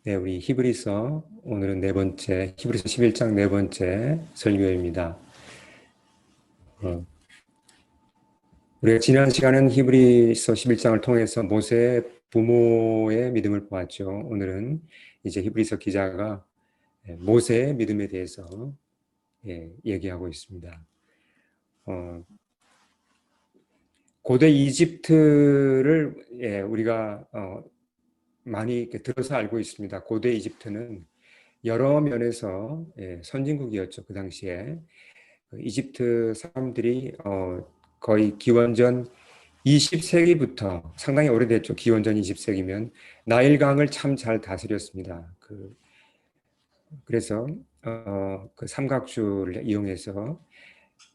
네, 우리 히브리서 오늘은 네 번째, 히브리서 11장 네 번째 설교입니다. 어, 우리가 지난 시간은 히브리서 11장을 통해서 모세의 부모의 믿음을 보았죠. 오늘은 이제 히브리서 기자가 모세의 믿음에 대해서 얘기하고 있습니다. 어, 고대 이집트를 우리가 많이 이렇게 들어서 알고 있습니다. 고대 이집트는 여러 면에서 선진국이었죠. 그 당시에. 이집트 사람들이 거의 기원전 20세기부터 상당히 오래됐죠. 기원전 20세기면 나일강을 참 잘 다스렸습니다. 그래서 그 삼각주를 이용해서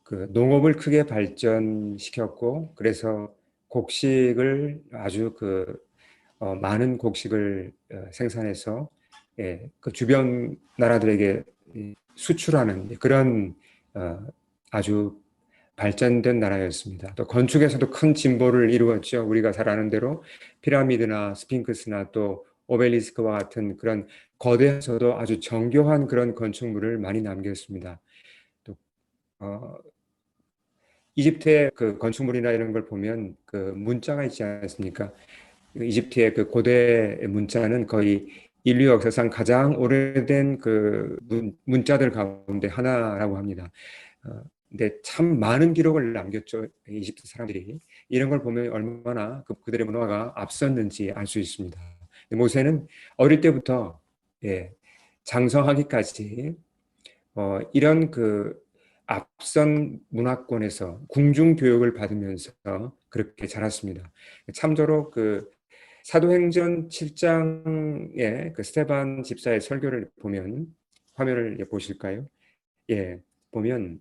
그 농업을 크게 발전시켰고, 그래서 곡식을 아주 많은 곡식을 생산해서 그 주변 나라들에게 수출하는 그런 아주 발전된 나라였습니다. 또 건축에서도 큰 진보를 이루었죠. 우리가 잘 아는 대로 피라미드나 스핑크스나 또 오벨리스크와 같은 그런 거대해서도 아주 정교한 그런 건축물을 많이 남겼습니다. 또 이집트의 그 건축물이나 이런 걸 보면 그 문자가 있지 않습니까? 이집트의 그 고대 문자는 거의 인류 역사상 가장 오래된 그 문자들 가운데 하나라고 합니다. 근데 참 많은 기록을 남겼죠. 이집트 사람들이. 이런 걸 보면 얼마나 그들의 문화가 앞섰는지 알 수 있습니다. 모세는 어릴 때부터 장성하기까지 이런 그 앞선 문화권에서 궁중 교육을 받으면서 그렇게 자랐습니다. 참조로 그 사도행전 7장의 그 스테반 집사의 설교를 보면 화면을 보실까요? 예, 보면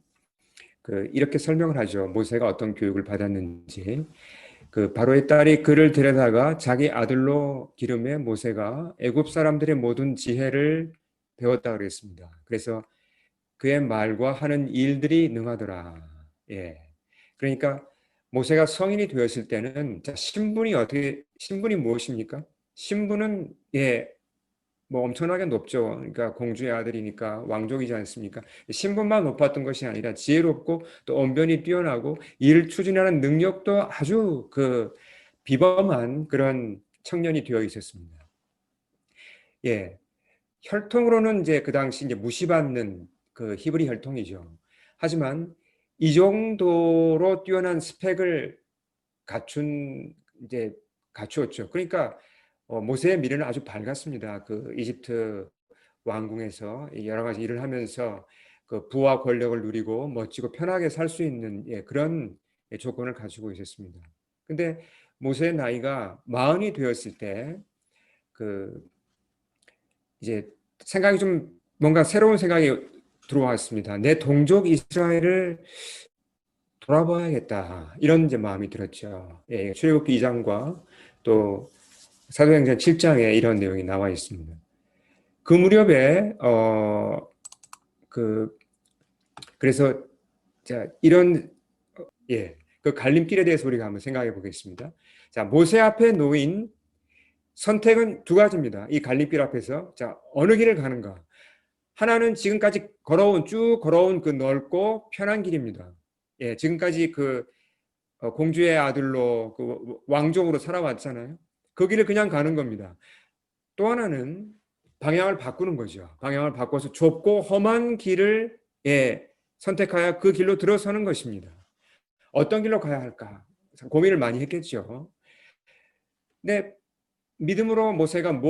이렇게 설명을 하죠. 모세가 어떤 교육을 받았는지. 그 바로의 딸이 그를 데려다가 자기 아들로 기름에 모세가 애굽 사람들의 모든 지혜를 배웠다 그랬습니다. 그래서 그의 말과 하는 일들이 능하더라. 예. 그러니까 모세가 성인이 되었을 때는 자, 신분이 무엇입니까? 신분은 뭐 엄청나게 높죠. 그러니까 공주의 아들이니까 왕족이지 않습니까? 신분만 높았던 것이 아니라 지혜롭고 또 언변이 뛰어나고 일을 추진하는 능력도 아주 비범한 그런 청년이 되어 있었습니다. 예. 혈통으로는 이제 그 당시 이제 무시받는 그 히브리 혈통이죠. 하지만 이 정도로 뛰어난 스펙을 갖춘 이제 갖추었죠. 그러니까 모세의 미래는 아주 밝았습니다. 그 이집트 왕궁에서 여러 가지 일을 하면서 그 부와 권력을 누리고 멋지고 편하게 살 수 있는 그런 조건을 가지고 있었습니다. 근데 모세의 나이가 마흔이 되었을 때 그 이제 생각이 좀 뭔가 새로운 생각이 들어왔습니다. 내 동족 이스라엘을 돌아봐야겠다. 이런 이제 마음이 들었죠. 출애굽기 2장과 또 사도행전 7장에 이런 내용이 나와 있습니다. 그 무렵에 그 그래서 자 이런 그 갈림길에 대해서 우리가 한번 생각해 보겠습니다. 자, 모세 앞에 놓인 선택은 두 가지입니다. 이 갈림길 앞에서 자 어느 길을 가는가? 하나는 지금까지 쭉 걸어온 그 넓고 편한 길입니다. 지금까지 공주의 아들로 그 왕족으로 살아왔잖아요. 그 길을 그냥 가는 겁니다. 또 하나는 방향을 바꾸는 거죠. 방향을 바꿔서 좁고 험한 길을 선택하여 그 길로 들어서는 것입니다. 어떤 길로 가야 할까? 고민을 많이 했겠죠. 근데 믿음으로 모세가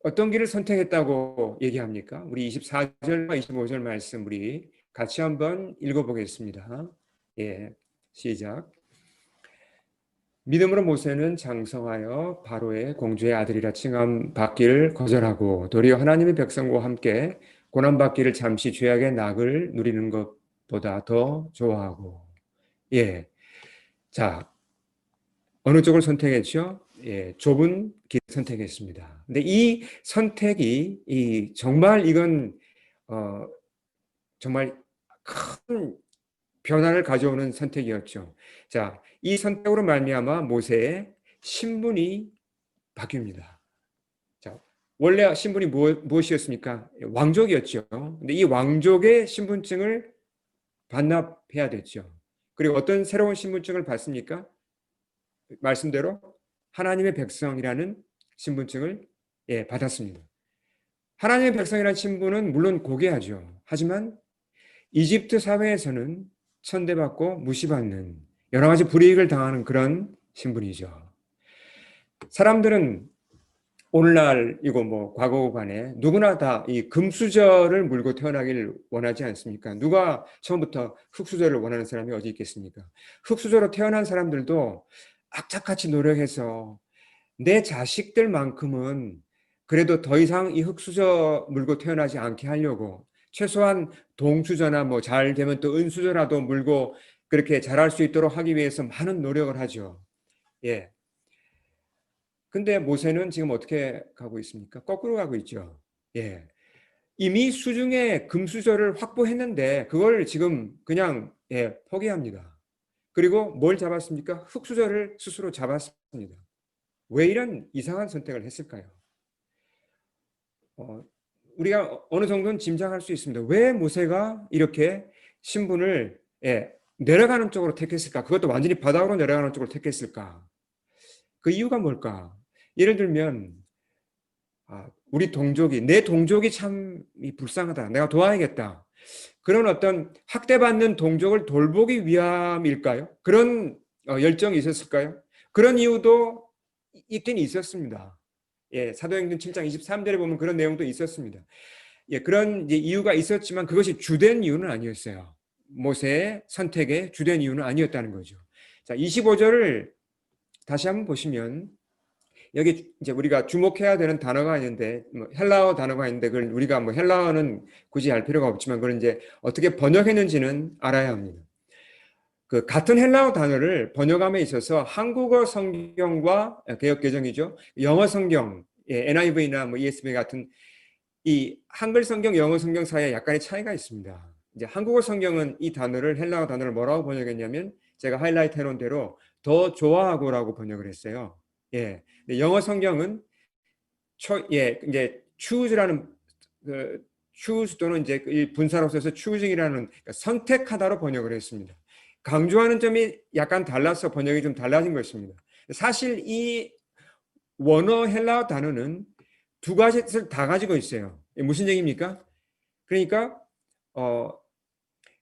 어떤 길을 선택했다고 얘기합니까? 우리 24절과 25절 말씀 우리 같이 한번 읽어보겠습니다. 시작. 믿음으로 모세는 장성하여 바로의 공주의 아들이라 칭함 받기를 거절하고 도리어 하나님의 백성과 함께 고난받기를 잠시 죄악의 낙을 누리는 것보다 더 좋아하고 자 어느 쪽을 선택했죠? 좁은 길을 선택했습니다. 근데 이 선택이 정말 이건 정말 큰 변화를 가져오는 선택이었죠. 자, 이 선택으로 말미암아 모세의 신분이 바뀝니다. 자, 원래 신분이 무엇이었습니까? 왕족이었죠. 근데 이 왕족의 신분증을 반납해야 됐죠. 그리고 어떤 새로운 신분증을 받습니까? 말씀대로 하나님의 백성이라는 신분증을 받았습니다. 하나님의 백성이라는 신분은 물론 고귀하죠. 하지만 이집트 사회에서는 천대받고 무시받는 여러 가지 불이익을 당하는 그런 신분이죠. 사람들은 오늘날이고 뭐 과거 간에 누구나 다 이 금수저를 물고 태어나길 원하지 않습니까? 누가 처음부터 흙수저를 원하는 사람이 어디 있겠습니까? 흙수저로 태어난 사람들도 악착같이 노력해서 내 자식들만큼은 그래도 더 이상 이 흙수저 물고 태어나지 않게 하려고 최소한 동수저나 뭐 잘 되면 또 은수저라도 물고 그렇게 자랄 수 있도록 하기 위해서 많은 노력을 하죠. 예. 근데 모세는 지금 어떻게 가고 있습니까? 거꾸로 가고 있죠. 예. 이미 수중에 금수저를 확보했는데 그걸 지금 그냥 포기합니다. 그리고 뭘 잡았습니까? 흙수저를 스스로 잡았습니다. 왜 이런 이상한 선택을 했을까요? 우리가 어느 정도는 짐작할 수 있습니다. 왜 모세가 이렇게 신분을 내려가는 쪽으로 택했을까? 그것도 완전히 바닥으로 내려가는 쪽으로 택했을까? 그 이유가 뭘까? 예를 들면 우리 동족이 내 동족이 참 불쌍하다. 내가 도와야겠다. 그런 어떤 학대받는 동족을 돌보기 위함일까요? 그런 열정이 있었을까요? 그런 이유도 있긴 있었습니다. 사도행전 7장 23절에 보면 그런 내용도 있었습니다. 그런 이유가 있었지만 그것이 주된 이유는 아니었어요. 모세의 선택의 주된 이유는 아니었다는 거죠. 자, 25절을 다시 한번 보시면 여기 이제 우리가 주목해야 되는 단어가 있는데 뭐 헬라어 단어가 있는데 그걸 우리가 뭐 헬라어는 굳이 알 필요가 없지만 그걸 이제 어떻게 번역했는지는 알아야 합니다. 그 같은 헬라어 단어를 번역함에 있어서 한국어 성경과 개역 개정이죠. 영어 성경, NIV나 뭐 ESV 같은 이 한글 성경, 영어 성경 사이에 약간의 차이가 있습니다. 이제 한국어 성경은 이 단어를 헬라어 단어를 뭐라고 번역했냐면 제가 하이라이트 해놓은 대로 더 좋아하고라고 번역을 했어요. 영어 성경은 이제 choose라는 그 choose 또는 이제 분사로 써서 choosing이라는 그러니까 선택하다로 번역을 했습니다. 강조하는 점이 약간 달라서 번역이 좀 달라진 것입니다. 사실 이 원어 헬라어 단어는 두 가지 뜻을 다 가지고 있어요. 무슨 얘기입니까? 그러니까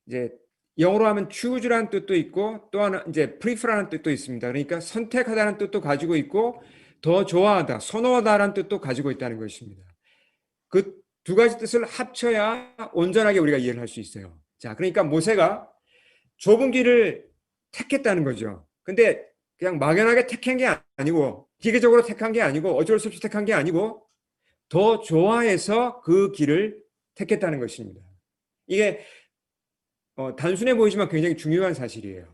이제 영어로 하면 choose라는 뜻도 있고 또 하나 이제 prefer라는 뜻도 있습니다. 그러니까 선택하다는 뜻도 가지고 있고 더 좋아하다, 선호하다라는 뜻도 가지고 있다는 것입니다. 그 두 가지 뜻을 합쳐야 온전하게 우리가 이해를 할 수 있어요. 자, 그러니까 모세가 좁은 길을 택했다는 거죠. 근데 그냥 막연하게 택한 게 아니고 기계적으로 택한 게 아니고 어쩔 수 없이 택한 게 아니고 더 좋아해서 그 길을 택했다는 것입니다. 이게 단순해 보이지만 굉장히 중요한 사실이에요.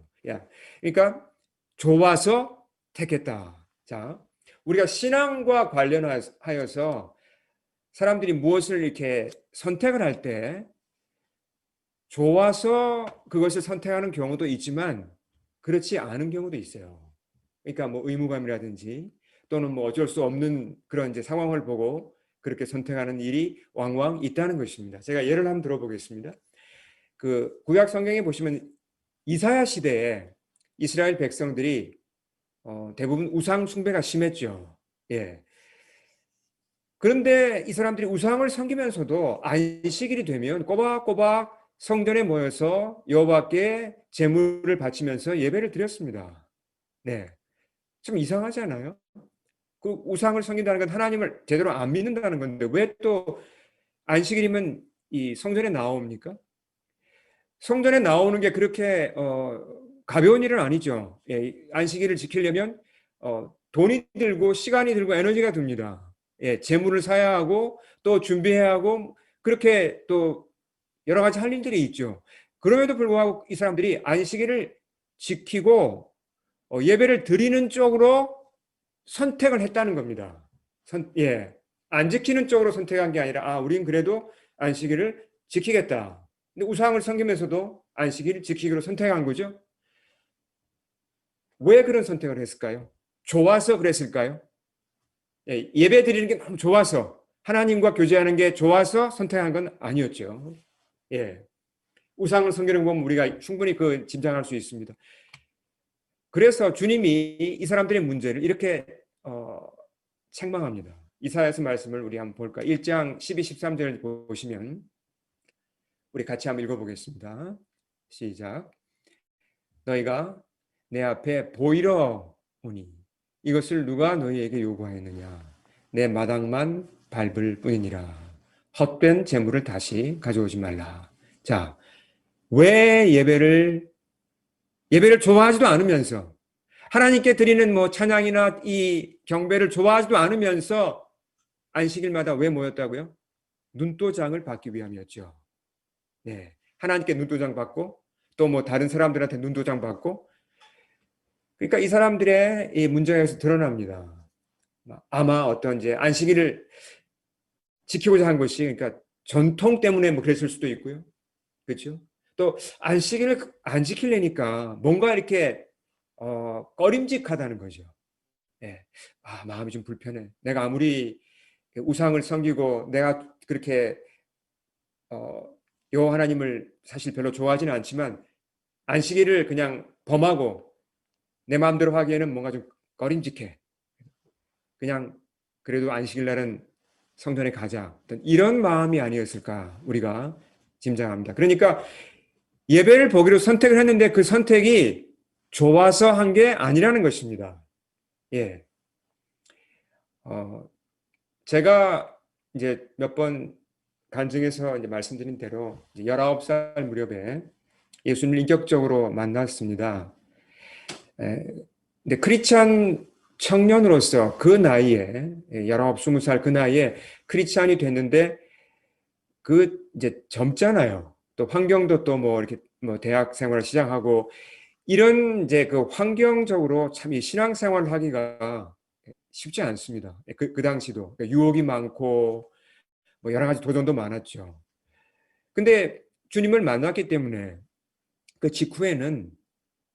그러니까 좋아서 택했다. 자, 우리가 신앙과 관련하여서 사람들이 무엇을 이렇게 선택을 할 때 좋아서 그것을 선택하는 경우도 있지만 그렇지 않은 경우도 있어요. 그러니까 뭐 의무감이라든지 또는 뭐 어쩔 수 없는 그런 이제 상황을 보고 그렇게 선택하는 일이 왕왕 있다는 것입니다. 제가 예를 한번 들어보겠습니다. 그 구약 성경에 보시면 이사야 시대에 이스라엘 백성들이 대부분 우상 숭배가 심했죠. 그런데 이 사람들이 우상을 섬기면서도 안식일이 되면 꼬박꼬박 성전에 모여서 여호와께 제물을 바치면서 예배를 드렸습니다. 좀 이상하지 않아요? 그 우상을 섬긴다는 건 하나님을 제대로 안 믿는다는 건데 왜 또 안식일이면 이 성전에 나옵니까? 성전에 나오는 게 그렇게 가벼운 일은 아니죠. 안식일을 지키려면 돈이 들고 시간이 들고 에너지가 듭니다. 재물을 사야 하고 또 준비해야 하고 그렇게 또 여러 가지 할 일들이 있죠. 그럼에도 불구하고 이 사람들이 안식일을 지키고 예배를 드리는 쪽으로 선택을 했다는 겁니다. 안 지키는 쪽으로 선택한 게 아니라 우린 그래도 안식일을 지키겠다. 근데 우상을 섬기면서도 안식일을 지키기로 선택한 거죠. 왜 그런 선택을 했을까요? 좋아서 그랬을까요? 예배 드리는 게 너무 좋아서 하나님과 교제하는 게 좋아서 선택한 건 아니었죠. 예. 우상을 섬기는 거 보면 우리가 충분히 그 짐작할 수 있습니다. 그래서 주님이 이 사람들의 문제를 이렇게 책망합니다. 이사야서 말씀을 우리 한번 볼까? 1장 12, 13절 보시면 우리 같이 한번 읽어보겠습니다. 시작. 너희가 내 앞에 보이러 오니 이것을 누가 너희에게 요구하였느냐? 내 마당만 밟을 뿐이니라. 헛된 재물을 다시 가져오지 말라. 자, 왜 예배를 좋아하지도 않으면서 하나님께 드리는 뭐 찬양이나 이 경배를 좋아하지도 않으면서 안식일마다 왜 모였다고요? 눈도장을 받기 위함이었죠. 네. 하나님께 눈도장 받고 또 뭐 다른 사람들한테 눈도장 받고 그러니까 이 사람들의 이 문제가 여기서 드러납니다. 아마 어떤 이제 안식일을 지키고자 한 것이 그러니까 전통 때문에 뭐 그랬을 수도 있고요. 그렇죠? 또 안식일을 안 지키려니까 뭔가 이렇게 꺼림직하다는 거죠. 예. 아, 마음이 좀 불편해. 내가 아무리 우상을 섬기고 내가 그렇게 여호와 하나님을 사실 별로 좋아하지는 않지만 안식일을 그냥 범하고 내 마음대로 하기에는 뭔가 좀 꺼림직해. 그냥 그래도 안식일 날은 성전에 가자. 이런 마음이 아니었을까 우리가 짐작합니다. 그러니까 예배를 보기로 선택을 했는데 그 선택이 좋아서 한 게 아니라는 것입니다. 예. 제가 이제 몇 번 간증에서 이제 말씀드린 대로 19살 무렵에 예수님을 인격적으로 만났습니다. 근데 크리스찬 청년으로서 그 나이에 19, 20살 그 나이에 크리스찬이 됐는데 그 이제 젊잖아요. 또 환경도 또 뭐 이렇게 뭐 대학 생활을 시작하고 이런 이제 그 환경적으로 참 이 신앙생활을 하기가 쉽지 않습니다. 그 당시도 그러니까 유혹이 많고 뭐 여러 가지 도전도 많았죠. 근데 주님을 만났기 때문에 그 직후에는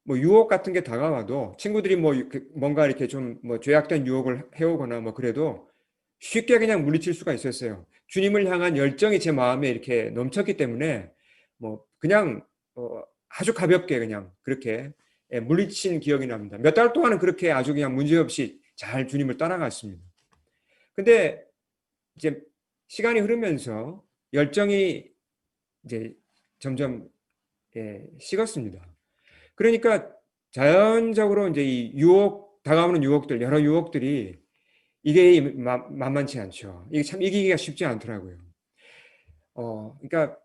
뭐 유혹 같은 게 다가와도 친구들이 뭐 뭔가 이렇게 좀 뭐 죄악된 유혹을 해오거나 뭐 그래도 쉽게 그냥 물리칠 수가 있었어요. 주님을 향한 열정이 제 마음에 이렇게 넘쳤기 때문에 뭐 그냥 아주 가볍게 그냥 그렇게 물리친 기억이 납니다. 몇 달 동안은 그렇게 아주 그냥 문제없이 잘 주님을 따라갔습니다. 근데 이제 시간이 흐르면서 열정이 이제 점점 식었습니다. 그러니까 자연적으로 이제 이 유혹 다가오는 유혹들 여러 유혹들이 이게 만만치 않죠. 이게 참 이기기가 쉽지 않더라고요. 그러니까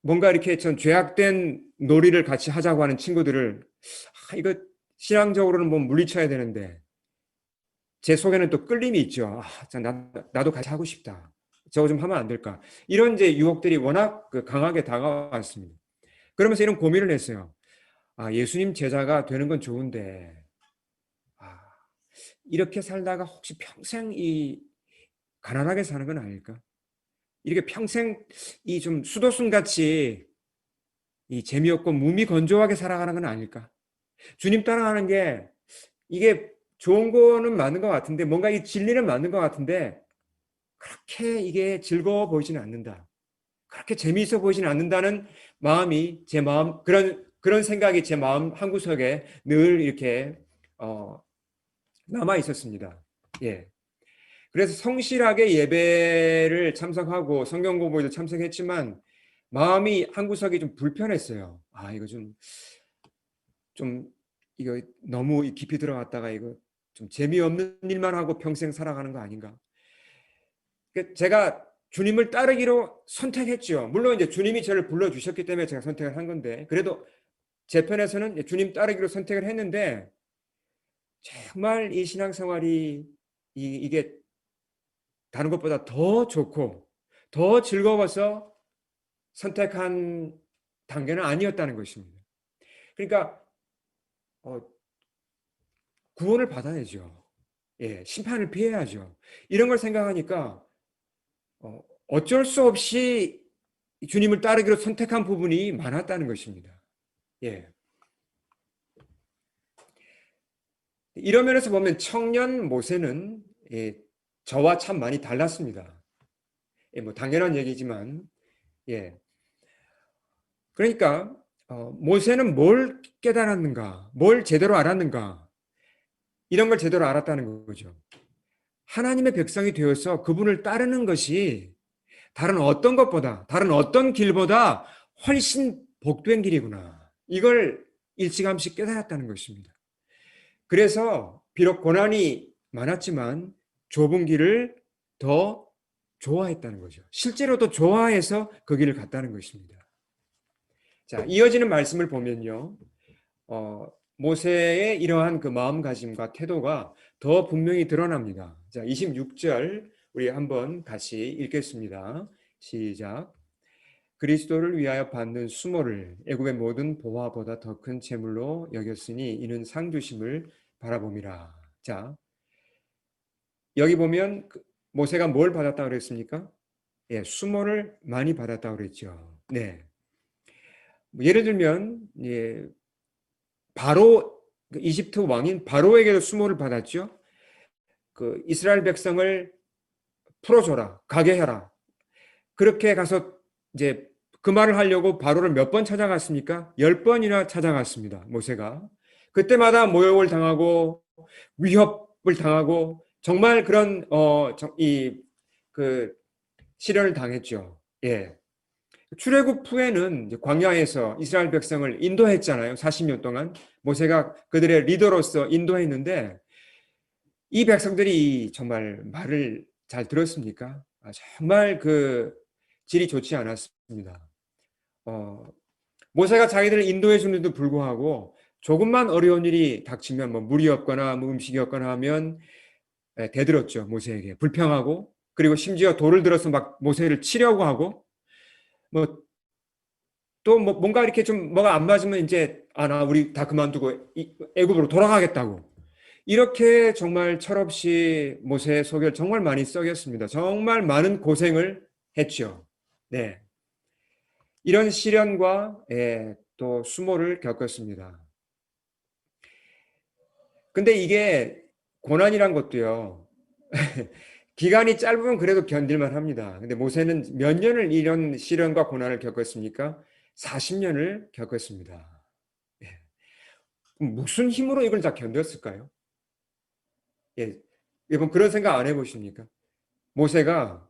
뭔가 이렇게 전 죄악된 놀이를 같이 하자고 하는 친구들을 이거 신앙적으로는 뭐 물리쳐야 되는데 제 속에는 또 끌림이 있죠. 나도 같이 하고 싶다. 저거 좀 하면 안 될까? 이런 이제 유혹들이 워낙 강하게 다가왔습니다. 그러면서 이런 고민을 했어요. 아, 예수님 제자가 되는 건 좋은데, 아, 이렇게 살다가 혹시 평생 이 가난하게 사는 건 아닐까? 이렇게 평생 이 좀 수도승 같이 이 재미없고 무미건조하게 살아가는 건 아닐까? 주님 따라가는 게 이게 좋은 거는 맞는 것 같은데 뭔가 이 진리는 맞는 것 같은데 그렇게 이게 즐거워 보이지는 않는다. 그렇게 재미있어 보이지는 않는다는 마음이 제 마음 그런 생각이 제 마음 한구석에 늘 이렇게 남아 있었습니다. 예. 그래서 성실하게 예배를 참석하고 성경 공부에도 참석했지만 마음이 한구석이 좀 불편했어요. 아, 이거 좀 이거 너무 깊이 들어갔다가 이거 좀 재미없는 일만 하고 평생 살아가는 거 아닌가? 제가 주님을 따르기로 선택했죠. 물론 이제 주님이 저를 불러주셨기 때문에 제가 선택을 한 건데, 그래도 제 편에서는 주님 따르기로 선택을 했는데, 정말 이 신앙생활이 이게 다른 것보다 더 좋고, 더 즐거워서 선택한 단계는 아니었다는 것입니다. 그러니까, 어, 구원을 받아야죠. 예, 심판을 피해야죠. 이런 걸 생각하니까, 어쩔 수 없이 주님을 따르기로 선택한 부분이 많았다는 것입니다. 예. 이런 면에서 보면 청년 모세는 저와 참 많이 달랐습니다. 뭐 당연한 얘기지만, 예. 그러니까 모세는 뭘 깨달았는가, 뭘 제대로 알았는가, 이런 걸 제대로 알았다는 거죠. 하나님의 백성이 되어서 그분을 따르는 것이 다른 어떤 것보다, 다른 어떤 길보다 훨씬 복된 길이구나. 이걸 일찌감치 깨달았다는 것입니다. 그래서 비록 고난이 많았지만 좁은 길을 더 좋아했다는 거죠. 실제로 더 좋아해서 그 길을 갔다는 것입니다. 자, 이어지는 말씀을 보면요. 모세의 이러한 그 마음가짐과 태도가 더 분명히 드러납니다. 자, 26절 우리 한번 같이 읽겠습니다. 시작. 그리스도를 위하여 받는 수모를 애굽의 모든 보화보다 더 큰 재물로 여겼으니 이는 상 주심을 바라봄이라. 자, 여기 보면 모세가 뭘 받았다고 그랬습니까? 예, 수모를 많이 받았다고 그랬죠. 네. 예를 들면 예, 바로 이집트 왕인 바로에게도 수모를 받았죠. 그 이스라엘 백성을 풀어줘라, 가게 해라. 그렇게 가서 이제 그 말을 하려고 바로를 몇 번 찾아갔습니까? 10번이나 찾아갔습니다. 모세가. 그때마다 모욕을 당하고 위협을 당하고 정말 그런 그 시련을 당했죠. 예. 출애굽 후에는 광야에서 이스라엘 백성을 인도했잖아요. 40년 동안 모세가 그들의 리더로서 인도했는데 이 백성들이 정말 말을 잘 들었습니까? 정말 그 질이 좋지 않았습니다. 모세가 자기들을 인도해 주는데도 불구하고 조금만 어려운 일이 닥치면 뭐 물이 없거나 뭐 음식이 없거나 하면 대들었죠. 모세에게 불평하고 그리고 심지어 돌을 들어서 막 모세를 치려고 하고 뭐 또 뭐 뭔가 이렇게 좀 뭐가 안 맞으면 이제 나 우리 다 그만두고 애굽으로 돌아가겠다고 이렇게 정말 철없이 모세의 속을 정말 많이 썩였습니다. 정말 많은 고생을 했죠. 네. 이런 시련과 또 수모를 겪었습니다. 근데 이게 고난이란 것도요. 기간이 짧으면 그래도 견딜만 합니다. 근데 모세는 몇 년을 이런 시련과 고난을 겪었습니까? 40년을 겪었습니다. 예. 무슨 힘으로 이걸 다 견뎠을까요? 예. 여러분 그런 생각 안 해보십니까? 모세가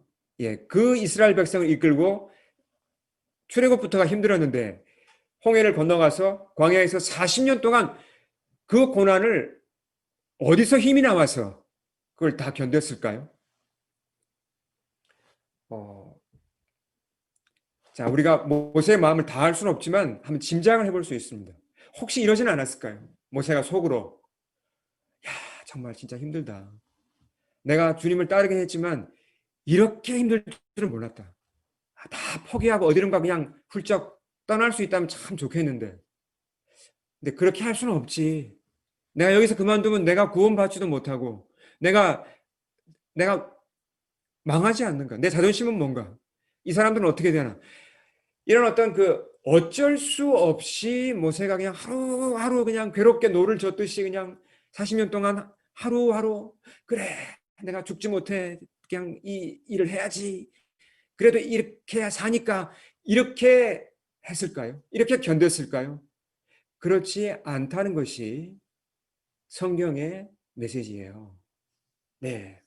그 이스라엘 백성을 이끌고 출애굽부터가 힘들었는데 홍해를 건너가서 광야에서 40년 동안 그 고난을 어디서 힘이 나와서 그걸 다 견뎠을까요? 자, 우리가 모세의 마음을 다 알 수는 없지만 한번 짐작을 해볼 수 있습니다. 혹시 이러지는 않았을까요? 모세가 속으로 야, 정말 진짜 힘들다. 내가 주님을 따르긴 했지만 이렇게 힘들 줄은 몰랐다. 다 포기하고 어디론가 그냥 훌쩍 떠날 수 있다면 참 좋겠는데. 근데 그렇게 할 수는 없지. 내가 여기서 그만두면 내가 구원받지도 못하고 내가 망하지 않는가? 내 자존심은 뭔가? 이 사람들은 어떻게 되나? 이런 어떤 그 어쩔 수 없이 모세가 그냥 하루하루 그냥 괴롭게 노를 젓듯이 그냥 40년 동안 하루하루 그래 내가 죽지 못해 그냥 이 일을 해야지 그래도 이렇게 사니까 이렇게 했을까요? 이렇게 견뎠을까요? 그렇지 않다는 것이 성경의 메시지예요. 네.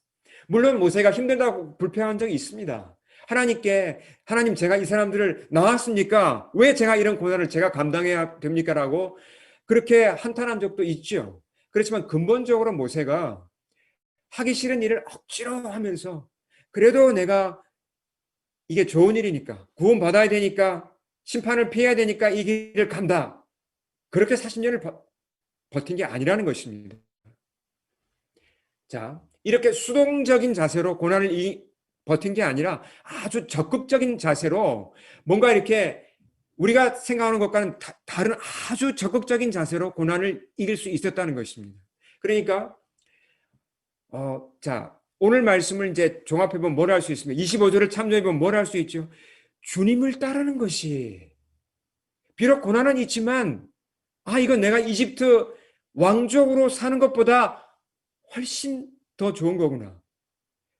물론 모세가 힘들다고 불평한 적이 있습니다. 하나님께 하나님 제가 이 사람들을 낳았습니까? 왜 제가 이런 고난을 제가 감당해야 됩니까? 라고 그렇게 한탄한 적도 있죠. 그렇지만 근본적으로 모세가 하기 싫은 일을 억지로 하면서 그래도 내가 이게 좋은 일이니까 구원받아야 되니까 심판을 피해야 되니까 이 길을 간다. 그렇게 40년을 버틴 게 아니라는 것입니다. 자, 이렇게 수동적인 자세로 고난을 버틴 게 아니라 아주 적극적인 자세로 뭔가 이렇게 우리가 생각하는 것과는 다른 아주 적극적인 자세로 고난을 이길 수 있었다는 것입니다. 그러니까 자, 오늘 말씀을 이제 종합해보면 뭘 할 수 있습니까? 25절을 참조해보면 뭘 할 수 있죠? 주님을 따르는 것이 비록 고난은 있지만 이건 내가 이집트 왕족으로 사는 것보다 훨씬 더 좋은 거구나.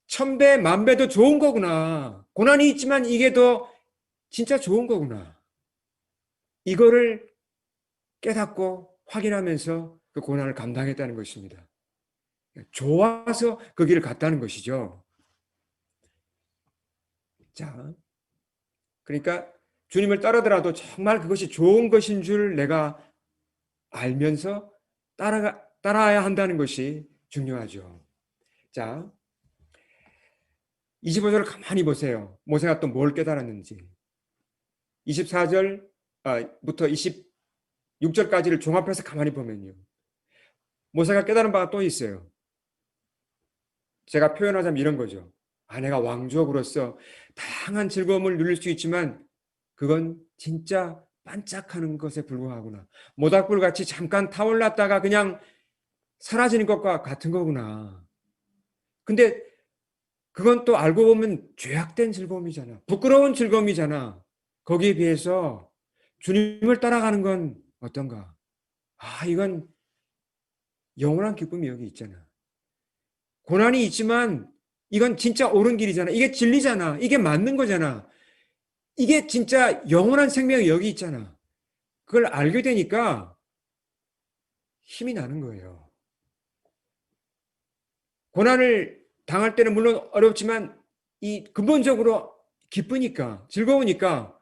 1000배, 10,000배 더 좋은 거구나. 고난이 있지만 이게 더 진짜 좋은 거구나. 이거를 깨닫고 확인하면서 그 고난을 감당했다는 것입니다. 좋아서 그 길을 갔다는 것이죠. 자, 그러니까 주님을 따르더라도 정말 그것이 좋은 것인 줄 내가 알면서 따라야 한다는 것이 중요하죠. 자, 25절을 가만히 보세요. 모세가 또 뭘 깨달았는지. 24절부터 26절까지를 종합해서 가만히 보면요. 모세가 깨달은 바가 또 있어요. 제가 표현하자면 이런 거죠. 내가 왕족으로서 다양한 즐거움을 누릴 수 있지만 그건 진짜 반짝하는 것에 불과하구나. 모닥불 같이 잠깐 타올랐다가 그냥 사라지는 것과 같은 거구나. 근데 그건 또 알고 보면 죄악된 즐거움이잖아. 부끄러운 즐거움이잖아. 거기에 비해서 주님을 따라가는 건 어떤가? 이건 영원한 기쁨이 여기 있잖아. 고난이 있지만 이건 진짜 옳은 길이잖아. 이게 진리잖아. 이게 맞는 거잖아. 이게 진짜 영원한 생명이 여기 있잖아. 그걸 알게 되니까 힘이 나는 거예요. 고난을 당할 때는 물론 어렵지만 이 근본적으로 기쁘니까 즐거우니까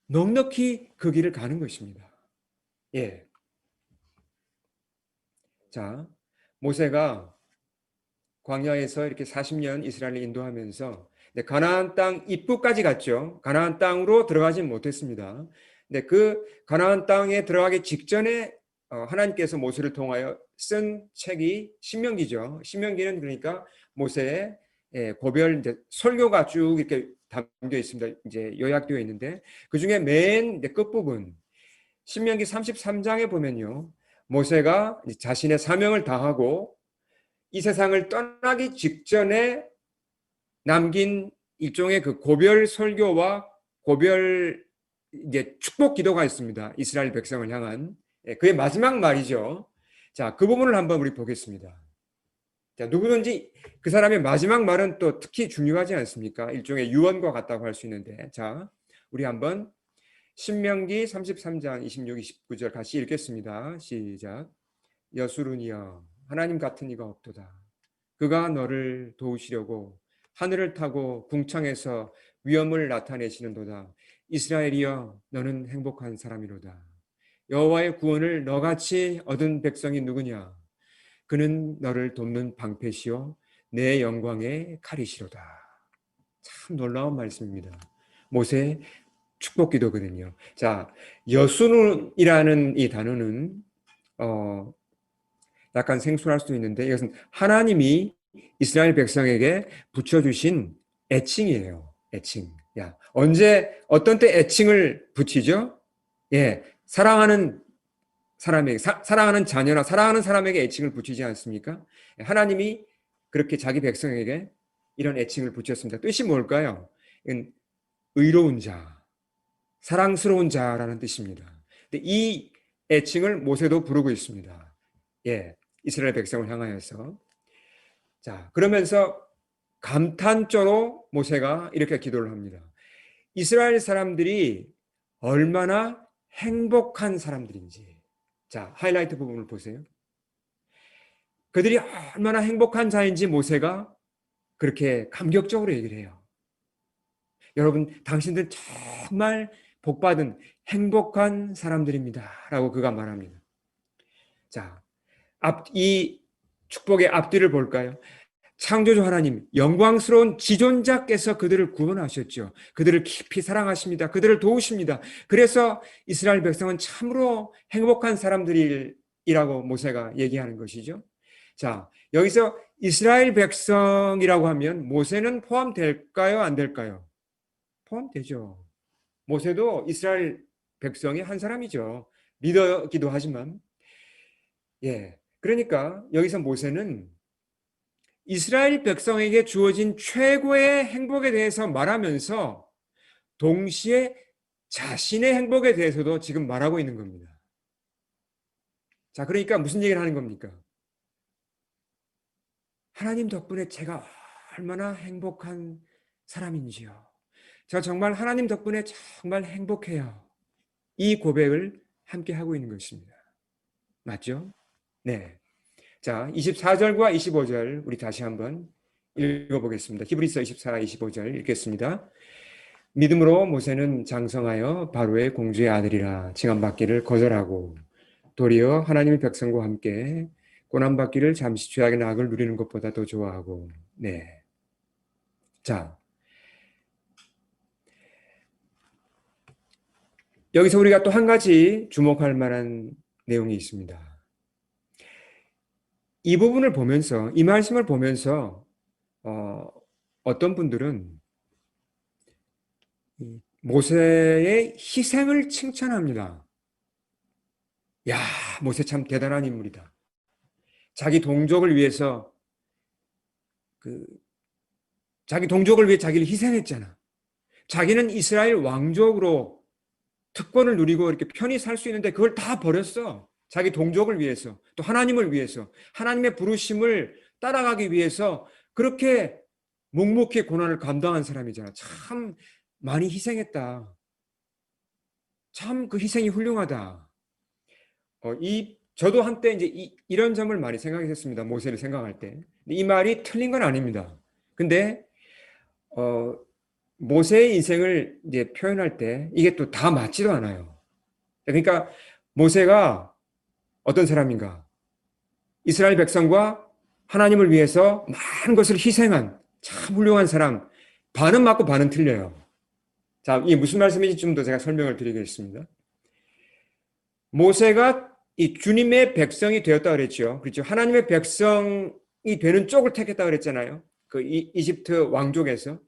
넉넉히 그 길을 가는 것입니다. 예. 자, 모세가 광야에서 이렇게 40년 이스라엘을 인도하면서 가나안 땅 입구까지 갔죠. 가나안 땅으로 들어가지 못했습니다. 근데 그 가나안 땅에 들어가기 직전에 하나님께서 모세를 통하여 쓴 책이 신명기죠. 신명기는 그러니까 모세의 고별 설교가 쭉 이렇게 담겨 있습니다. 이제 요약되어 있는데 그 중에 맨 끝부분 신명기 33장에 보면요. 모세가 자신의 사명을 다하고 이 세상을 떠나기 직전에 남긴 일종의 그 고별 설교와 고별 이제 축복 기도가 있습니다. 이스라엘 백성을 향한 그의 마지막 말이죠. 자, 그 부분을 한번 우리 보겠습니다. 자, 누구든지 그 사람의 마지막 말은 또 특히 중요하지 않습니까? 일종의 유언과 같다고 할 수 있는데, 자, 우리 한번 신명기 33장 26, 29절 같이 읽겠습니다. 시작. 여수르니여 하나님 같은 이가 없도다. 그가 너를 도우시려고 하늘을 타고 궁창에서 위엄을 나타내시는도다. 이스라엘이여 너는 행복한 사람이로다. 여호와의 구원을 너같이 얻은 백성이 누구냐? 그는 너를 돕는 방패시요 내 영광의 칼이시로다. 참 놀라운 말씀입니다. 모세의 축복 기도거든요. 자, 여수는이라는 이 단어는 약간 생소할 수도 있는데 이것은 하나님이 이스라엘 백성에게 붙여주신 애칭이에요. 애칭. 야, 언제 어떤 때 애칭을 붙이죠? 예, 사랑하는 사람에게 사랑하는 자녀나 사랑하는 사람에게 애칭을 붙이지 않습니까? 하나님이 그렇게 자기 백성에게 이런 애칭을 붙였습니다. 뜻이 뭘까요? 의로운 자, 사랑스러운 자라는 뜻입니다. 근데 이 애칭을 모세도 부르고 있습니다. 예, 이스라엘 백성을 향하여서. 자, 그러면서 감탄조로 모세가 이렇게 기도를 합니다. 이스라엘 사람들이 얼마나 행복한 사람들인지. 자, 하이라이트 부분을 보세요. 그들이 얼마나 행복한 자인지 모세가 그렇게 감격적으로 얘기를 해요. 여러분, 당신들 정말 복받은 행복한 사람들입니다. 라고 그가 말합니다. 자, 이 축복의 앞뒤를 볼까요? 창조주 하나님, 영광스러운 지존자께서 그들을 구원하셨죠. 그들을 깊이 사랑하십니다. 그들을 도우십니다. 그래서 이스라엘 백성은 참으로 행복한 사람들이라고 모세가 얘기하는 것이죠. 자, 여기서 이스라엘 백성이라고 하면 모세는 포함될까요? 안 될까요? 포함되죠. 모세도 이스라엘 백성의 한 사람이죠. 리더기도 하지만. 예. 그러니까 여기서 모세는 이스라엘 백성에게 주어진 최고의 행복에 대해서 말하면서 동시에 자신의 행복에 대해서도 지금 말하고 있는 겁니다. 자, 그러니까 무슨 얘기를 하는 겁니까? 하나님 덕분에 제가 얼마나 행복한 사람인지요. 저 정말 하나님 덕분에 정말 행복해요. 이 고백을 함께 하고 있는 것입니다. 맞죠? 네. 자, 24절과 25절 우리 다시 한번 읽어보겠습니다. 히브리서 24, 25절 읽겠습니다. 믿음으로 모세는 장성하여 바로의 공주의 아들이라 칭함받기를 거절하고 도리어 하나님의 백성과 함께 고난받기를 잠시 죄악의 낙을 누리는 것보다 더 좋아하고. 네. 자, 여기서 우리가 또 한 가지 주목할 만한 내용이 있습니다. 이 부분을 보면서, 이 말씀을 보면서 어떤 분들은 모세의 희생을 칭찬합니다. 야, 모세 참 대단한 인물이다. 자기 동족을 위해서 자기 동족을 위해 자기를 희생했잖아. 자기는 이스라엘 왕족으로 특권을 누리고 이렇게 편히 살 수 있는데 그걸 다 버렸어. 자기 동족을 위해서, 또 하나님을 위해서, 하나님의 부르심을 따라가기 위해서 그렇게 묵묵히 고난을 감당한 사람이잖아. 참 많이 희생했다. 참 그 희생이 훌륭하다. 저도 한때 이제 이런 점을 많이 생각했습니다. 모세를 생각할 때. 이 말이 틀린 건 아닙니다. 근데 어, 모세의 인생을 이제 표현할 때 이게 또 다 맞지도 않아요. 그러니까 모세가 어떤 사람인가? 이스라엘 백성과 하나님을 위해서 많은 것을 희생한 참 훌륭한 사람. 반은 맞고 반은 틀려요. 자, 이게 무슨 말씀인지 좀 더 제가 설명을 드리겠습니다. 모세가 이 주님의 백성이 되었다 그랬죠. 그렇죠. 하나님의 백성이 되는 쪽을 택했다 그랬잖아요. 그 이집트 왕족에서.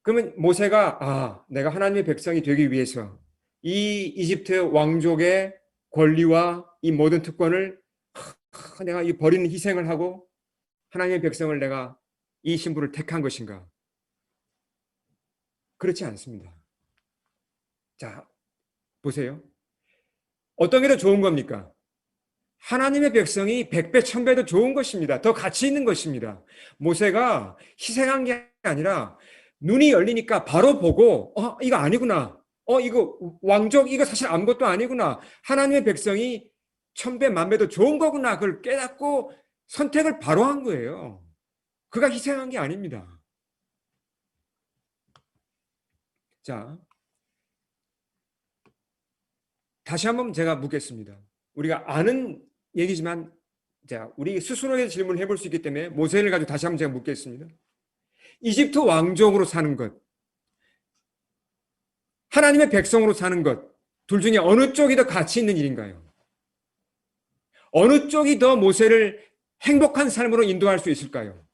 그러면 모세가 내가 하나님의 백성이 되기 위해서 이 이집트 왕족의 권리와 이 모든 특권을 내가 이 버리는 희생을 하고 하나님의 백성을 내가 이 신부를 택한 것인가? 그렇지 않습니다. 자, 보세요. 어떤 게 더 좋은 겁니까? 하나님의 백성이 100배, 1000배도 좋은 것입니다. 더 가치 있는 것입니다. 모세가 희생한 게 아니라 눈이 열리니까 바로 보고, 이거 아니구나. 이거 왕족, 이거 사실 아무것도 아니구나. 하나님의 백성이 1000배, 1000배도 좋은 거구나. 그걸 깨닫고 선택을 바로 한 거예요. 그가 희생한 게 아닙니다. 자, 다시 한번 제가 묻겠습니다. 우리가 아는 얘기지만, 자, 우리 스스로의 질문을 해볼 수 있기 때문에 모세를 가지고 다시 한번 제가 묻겠습니다. 이집트 왕족으로 사는 것, 하나님의 백성으로 사는 것, 둘 중에 어느 쪽이 더 가치 있는 일인가요? 어느 쪽이 더 모세를 행복한 삶으로 인도할 수 있을까요?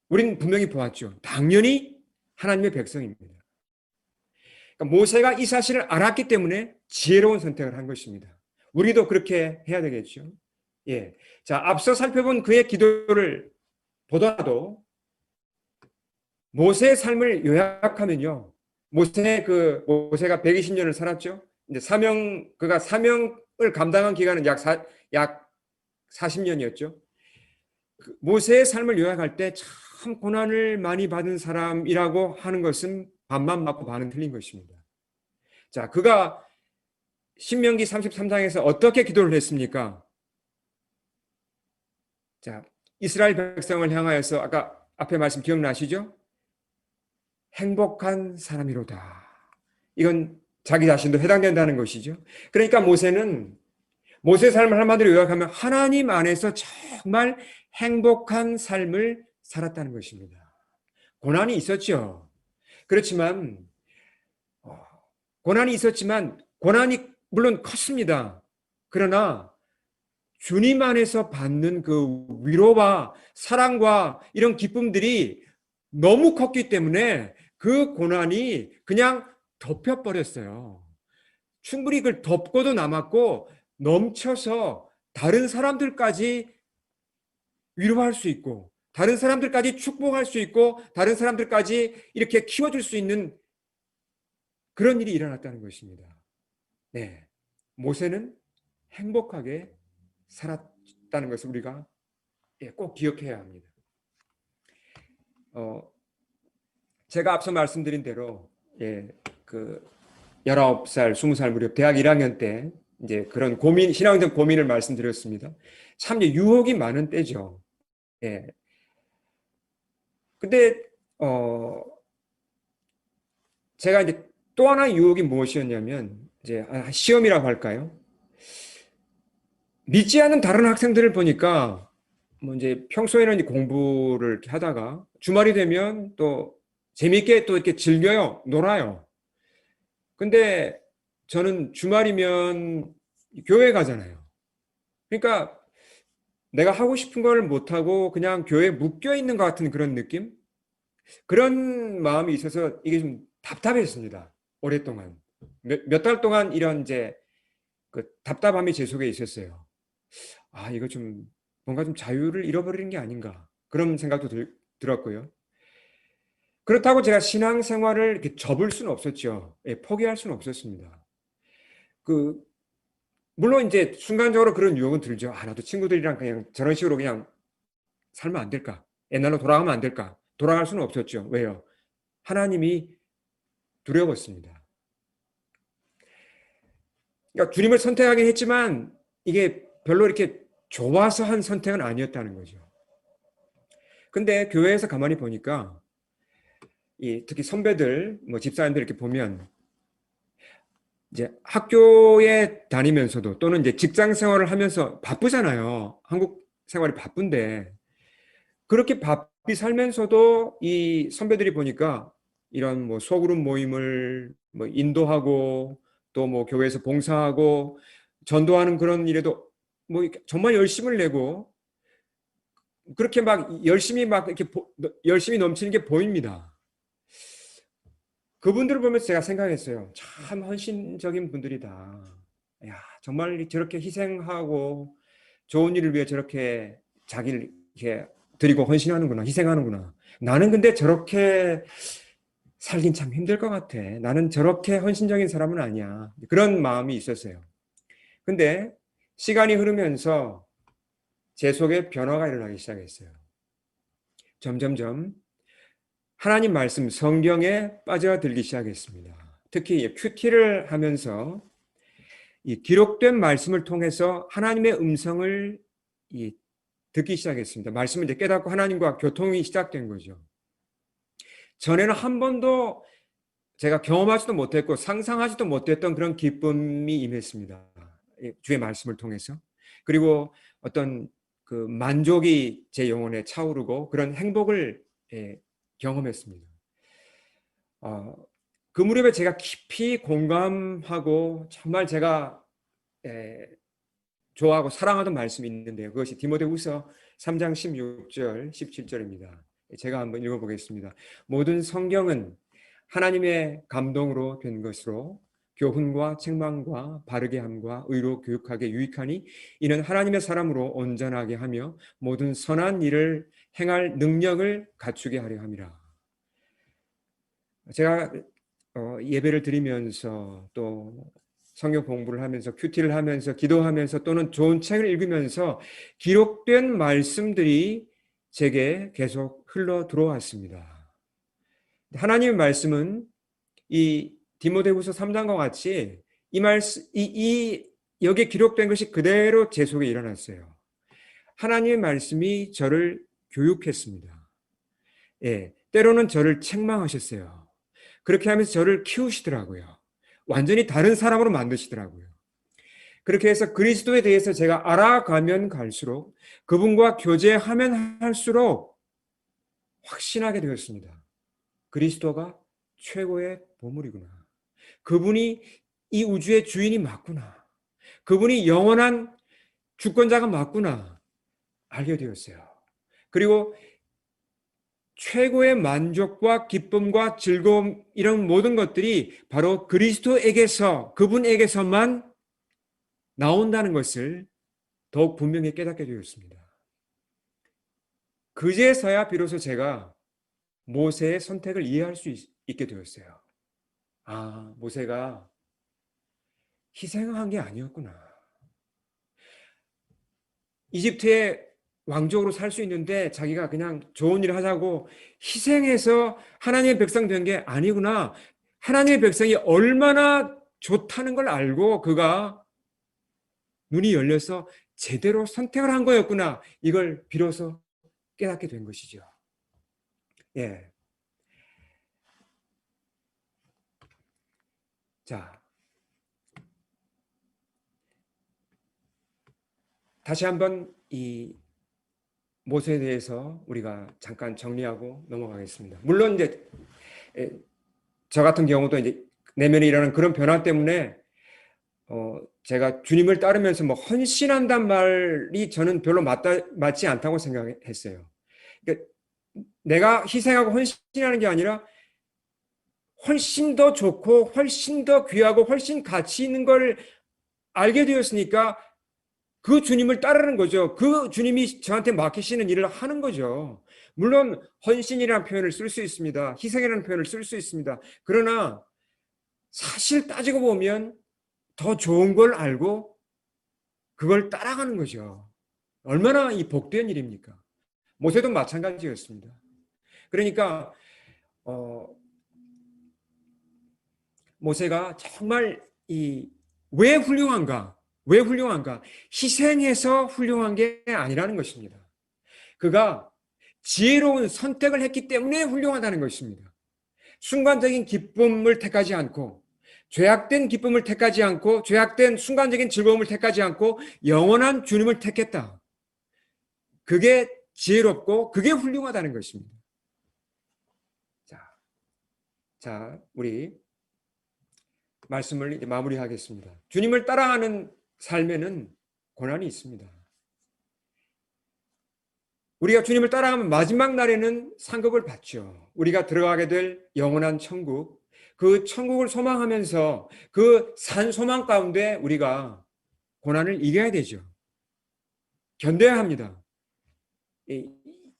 우리는 분명히 보았죠. 당연히 하나님의 백성입니다. 그러니까 모세가 이 사실을 알았기 때문에 지혜로운 선택을 한 것입니다. 우리도 그렇게 해야 되겠죠. 예. 자, 앞서 살펴본 그의 기도를 보더라도 모세의 삶을 요약하면요. 모세가 120년을 살았죠. 이제 그가 사명을 감당한 기간은 약 40년이었죠. 모세의 삶을 요약할 때 참 고난을 많이 받은 사람이라고 하는 것은 반만 맞고 반은 틀린 것입니다. 자, 그가 신명기 33장에서 어떻게 기도를 했습니까? 자, 이스라엘 백성을 향하여서 아까 앞에 말씀 기억나시죠? 행복한 사람이로다. 이건 자기 자신도 해당된다는 것이죠. 그러니까 모세의 삶을 한마디로 요약하면 하나님 안에서 정말 행복한 삶을 살았다는 것입니다. 고난이 있었죠. 그렇지만 고난이 물론 컸습니다. 그러나 주님 안에서 받는 그 위로와 사랑과 이런 기쁨들이 너무 컸기 때문에 그 고난이 그냥 덮여버렸어요. 충분히 그걸 덮고도 남았고 넘쳐서 다른 사람들까지 위로할 수 있고 다른 사람들까지 축복할 수 있고 다른 사람들까지 이렇게 키워줄 수 있는 그런 일이 일어났다는 것입니다. 네, 모세는 행복하게 살았다는 것을 우리가 꼭 기억해야 합니다. 제가 앞서 말씀드린 대로 예, 그 19살, 20살 무렵 대학 1학년 때 이제 그런 고민, 신앙적 고민을 말씀드렸습니다. 참 이제 유혹이 많은 때죠. 예. 근데 제가 이제 또 하나 유혹이 무엇이었냐면 이제 시험이라고 할까요? 믿지 않는 다른 학생들을 보니까 뭐 이제 평소에는 이제 공부를 이렇게 하다가 주말이 되면 또 재미있게 또 이렇게 즐겨요, 놀아요. 근데 저는 주말이면 교회 가잖아요. 그러니까 내가 하고 싶은 걸 못하고 그냥 교회에 묶여 있는 것 같은 그런 느낌? 그런 마음이 있어서 이게 좀 답답했습니다. 오랫동안. 몇 달 동안 이런 이제 그 답답함이 제 속에 있었어요. 아, 이거 좀 뭔가 좀 자유를 잃어버리는 게 아닌가. 그런 생각도 들었고요. 그렇다고 제가 신앙생활을 이렇게 접을 수는 없었죠. 예, 포기할 수는 없었습니다. 그 물론 이제 순간적으로 그런 유혹은 들죠. 아, 나도 친구들이랑 그냥 저런 식으로 그냥 살면 안 될까? 옛날로 돌아가면 안 될까? 돌아갈 수는 없었죠. 왜요? 하나님이 두려웠습니다. 그러니까 주님을 선택하긴 했지만 이게 별로 이렇게 좋아서 한 선택은 아니었다는 거죠. 근데 교회에서 가만히 보니까 특히 선배들, 뭐 집사님들 이렇게 보면 이제 학교에 다니면서도 또는 이제 직장 생활을 하면서 바쁘잖아요. 한국 생활이 바쁜데 그렇게 바삐 살면서도 이 선배들이 보니까 이런 뭐 소그룹 모임을 뭐 인도하고 또 뭐 교회에서 봉사하고 전도하는 그런 일에도 뭐 정말 열심을 내고 그렇게 막 열심히 막 이렇게 열심히 넘치는 게 보입니다. 그분들을 보면서 제가 생각했어요. 참 헌신적인 분들이다. 야, 정말 저렇게 희생하고 좋은 일을 위해 저렇게 자기를 이렇게 드리고 헌신하는구나, 희생하는구나. 나는 근데 저렇게 살긴 참 힘들 것 같아. 나는 저렇게 헌신적인 사람은 아니야. 그런 마음이 있었어요. 근데 시간이 흐르면서 제 속에 변화가 일어나기 시작했어요. 점점점 하나님 말씀 성경에 빠져들기 시작했습니다. 특히 큐티를 하면서 이 기록된 말씀을 통해서 하나님의 음성을 듣기 시작했습니다. 말씀을 이제 깨닫고 하나님과 교통이 시작된 거죠. 전에는 한 번도 제가 경험하지도 못했고 상상하지도 못했던 그런 기쁨이 임했습니다. 주의 말씀을 통해서. 그리고 어떤 그 만족이 제 영혼에 차오르고 그런 행복을 경험했습니다. 어, 그 무렵에 제가 깊이 공감하고 정말 제가 좋아하고 사랑하던 말씀이 있는데요. 그것이 디모데후서 3장 16절, 17절입니다. 제가 한번 읽어보겠습니다. 모든 성경은 하나님의 감동으로 된 것으로 교훈과 책망과 바르게 함과 의로 교육하게 유익하니 이는 하나님의 사람으로 온전하게 하며 모든 선한 일을 행할 능력을 갖추게 하려 함이라. 제가 예배를 드리면서 또 성경 공부를 하면서 큐티를 하면서 기도하면서 또는 좋은 책을 읽으면서 기록된 말씀들이 제게 계속 흘러 들어왔습니다. 하나님의 말씀은 이 디모데후서 3장과 같이 이 말씀 여기에 기록된 것이 그대로 제 속에 일어났어요. 하나님의 말씀이 저를 교육했습니다. 예, 때로는 저를 책망하셨어요. 그렇게 하면서 저를 키우시더라고요. 완전히 다른 사람으로 만드시더라고요. 그렇게 해서 그리스도에 대해서 제가 알아가면 갈수록 그분과 교제하면 할수록 확신하게 되었습니다. 그리스도가 최고의 보물이구나. 그분이 이 우주의 주인이 맞구나. 그분이 영원한 주권자가 맞구나. 알게 되었어요. 그리고 최고의 만족과 기쁨과 즐거움 이런 모든 것들이 바로 그리스도에게서 그분에게서만 나온다는 것을 더욱 분명히 깨닫게 되었습니다. 그제서야 비로소 제가 모세의 선택을 이해할 수 있게 되었어요. 아, 모세가 희생한 게 아니었구나. 이집트에 왕족으로 살 수 있는데 자기가 그냥 좋은 일을 하자고 희생해서 하나님의 백성 된 게 아니구나. 하나님의 백성이 얼마나 좋다는 걸 알고 그가 눈이 열려서 제대로 선택을 한 거였구나. 이걸 비로소 깨닫게 된 것이죠. 예. 자, 다시 한번 이 모세에 대해서 우리가 잠깐 정리하고 넘어가겠습니다. 물론 이제 저 같은 경우도 이제 내면에 일어나는 그런 변화 때문에 제가 주님을 따르면서 뭐 헌신한단 말이 저는 별로 맞지 않다고 생각했어요. 그러니까 내가 희생하고 헌신하는 게 아니라 훨씬 더 좋고 훨씬 더 귀하고 훨씬 가치 있는 걸 알게 되었으니까 그 주님을 따르는 거죠. 그 주님이 저한테 맡기시는 일을 하는 거죠. 물론 헌신이라는 표현을 쓸 수 있습니다. 희생이라는 표현을 쓸 수 있습니다. 그러나 사실 따지고 보면 더 좋은 걸 알고 그걸 따라가는 거죠. 얼마나 이 복된 일입니까? 모세도 마찬가지였습니다. 그러니까 모세가 정말 왜 훌륭한가? 왜 훌륭한가? 희생해서 훌륭한 게 아니라는 것입니다. 그가 지혜로운 선택을 했기 때문에 훌륭하다는 것입니다. 순간적인 기쁨을 택하지 않고 죄악된 기쁨을 택하지 않고 죄악된 순간적인 즐거움을 택하지 않고 영원한 주님을 택했다. 그게 지혜롭고 그게 훌륭하다는 것입니다. 자, 우리 말씀을 이제 마무리하겠습니다. 주님을 따라가는 삶에는 고난이 있습니다. 우리가 주님을 따라가면 마지막 날에는 상급을 받죠. 우리가 들어가게 될 영원한 천국, 그 천국을 소망하면서 그 산 소망 가운데 우리가 고난을 이겨야 되죠. 견뎌야 합니다.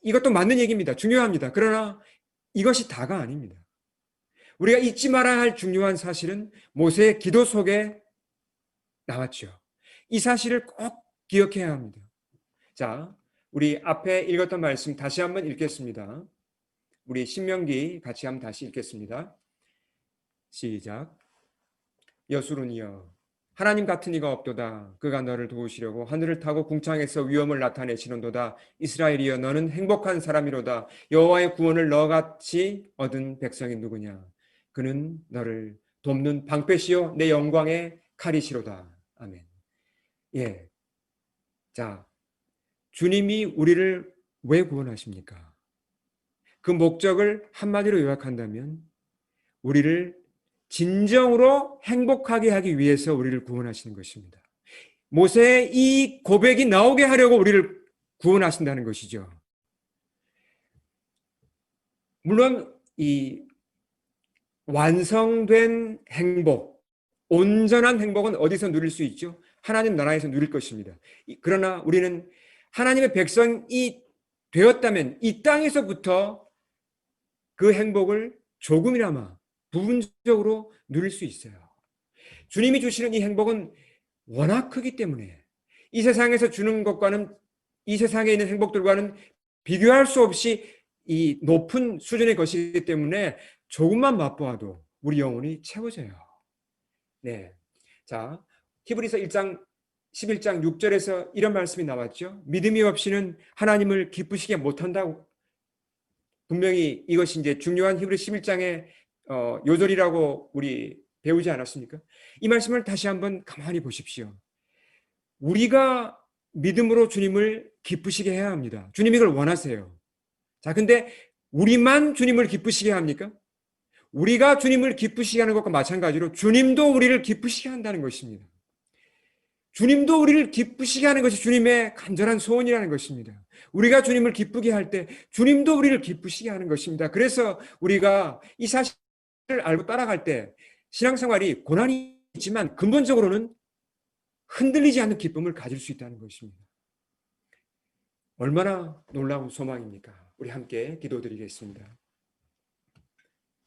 이것도 맞는 얘기입니다. 중요합니다. 그러나 이것이 다가 아닙니다. 우리가 잊지 말아야 할 중요한 사실은 모세의 기도 속에 나왔죠. 이 사실을 꼭 기억해야 합니다. 자, 우리 앞에 읽었던 말씀 다시 한번 읽겠습니다. 우리 신명기 같이 한번 다시 읽겠습니다. 시작. 여수론이여 하나님 같은 이가 없도다. 그가 너를 도우시려고 하늘을 타고 궁창에서 위엄을 나타내시는도다. 이스라엘이여 너는 행복한 사람이로다. 여호와의 구원을 너같이 얻은 백성이 누구냐. 그는 너를 돕는 방패시요 내 영광의 칼이시로다. 아멘. 예. 자, 주님이 우리를 왜 구원하십니까? 그 목적을 한마디로 요약한다면 우리를 진정으로 행복하게 하기 위해서 우리를 구원하시는 것입니다. 모세의 이 고백이 나오게 하려고 우리를 구원하신다는 것이죠. 물론 이 완성된 행복, 온전한 행복은 어디서 누릴 수 있죠? 하나님 나라에서 누릴 것입니다. 그러나 우리는 하나님의 백성이 되었다면 이 땅에서부터 그 행복을 조금이나마 부분적으로 누릴 수 있어요. 주님이 주시는 이 행복은 워낙 크기 때문에 이 세상에서 주는 것과는 이 세상에 있는 행복들과는 비교할 수 없이 이 높은 수준의 것이기 때문에 조금만 맛보아도 우리 영혼이 채워져요. 네. 자, 히브리서 11장 6절에서 이런 말씀이 나왔죠. 믿음이 없이는 하나님을 기쁘시게 못한다고. 분명히 이것이 이제 중요한 히브리 11장의 요절이라고 우리 배우지 않았습니까? 이 말씀을 다시 한번 가만히 보십시오. 우리가 믿음으로 주님을 기쁘시게 해야 합니다. 주님 이걸 원하세요. 자, 근데 우리만 주님을 기쁘시게 합니까? 우리가 주님을 기쁘시게 하는 것과 마찬가지로 주님도 우리를 기쁘시게 한다는 것입니다. 주님도 우리를 기쁘시게 하는 것이 주님의 간절한 소원이라는 것입니다. 우리가 주님을 기쁘게 할 때 주님도 우리를 기쁘시게 하는 것입니다. 그래서 우리가 이 사실을 알고 따라갈 때 신앙생활이 고난이 있지만 근본적으로는 흔들리지 않는 기쁨을 가질 수 있다는 것입니다. 얼마나 놀라운 소망입니까? 우리 함께 기도드리겠습니다.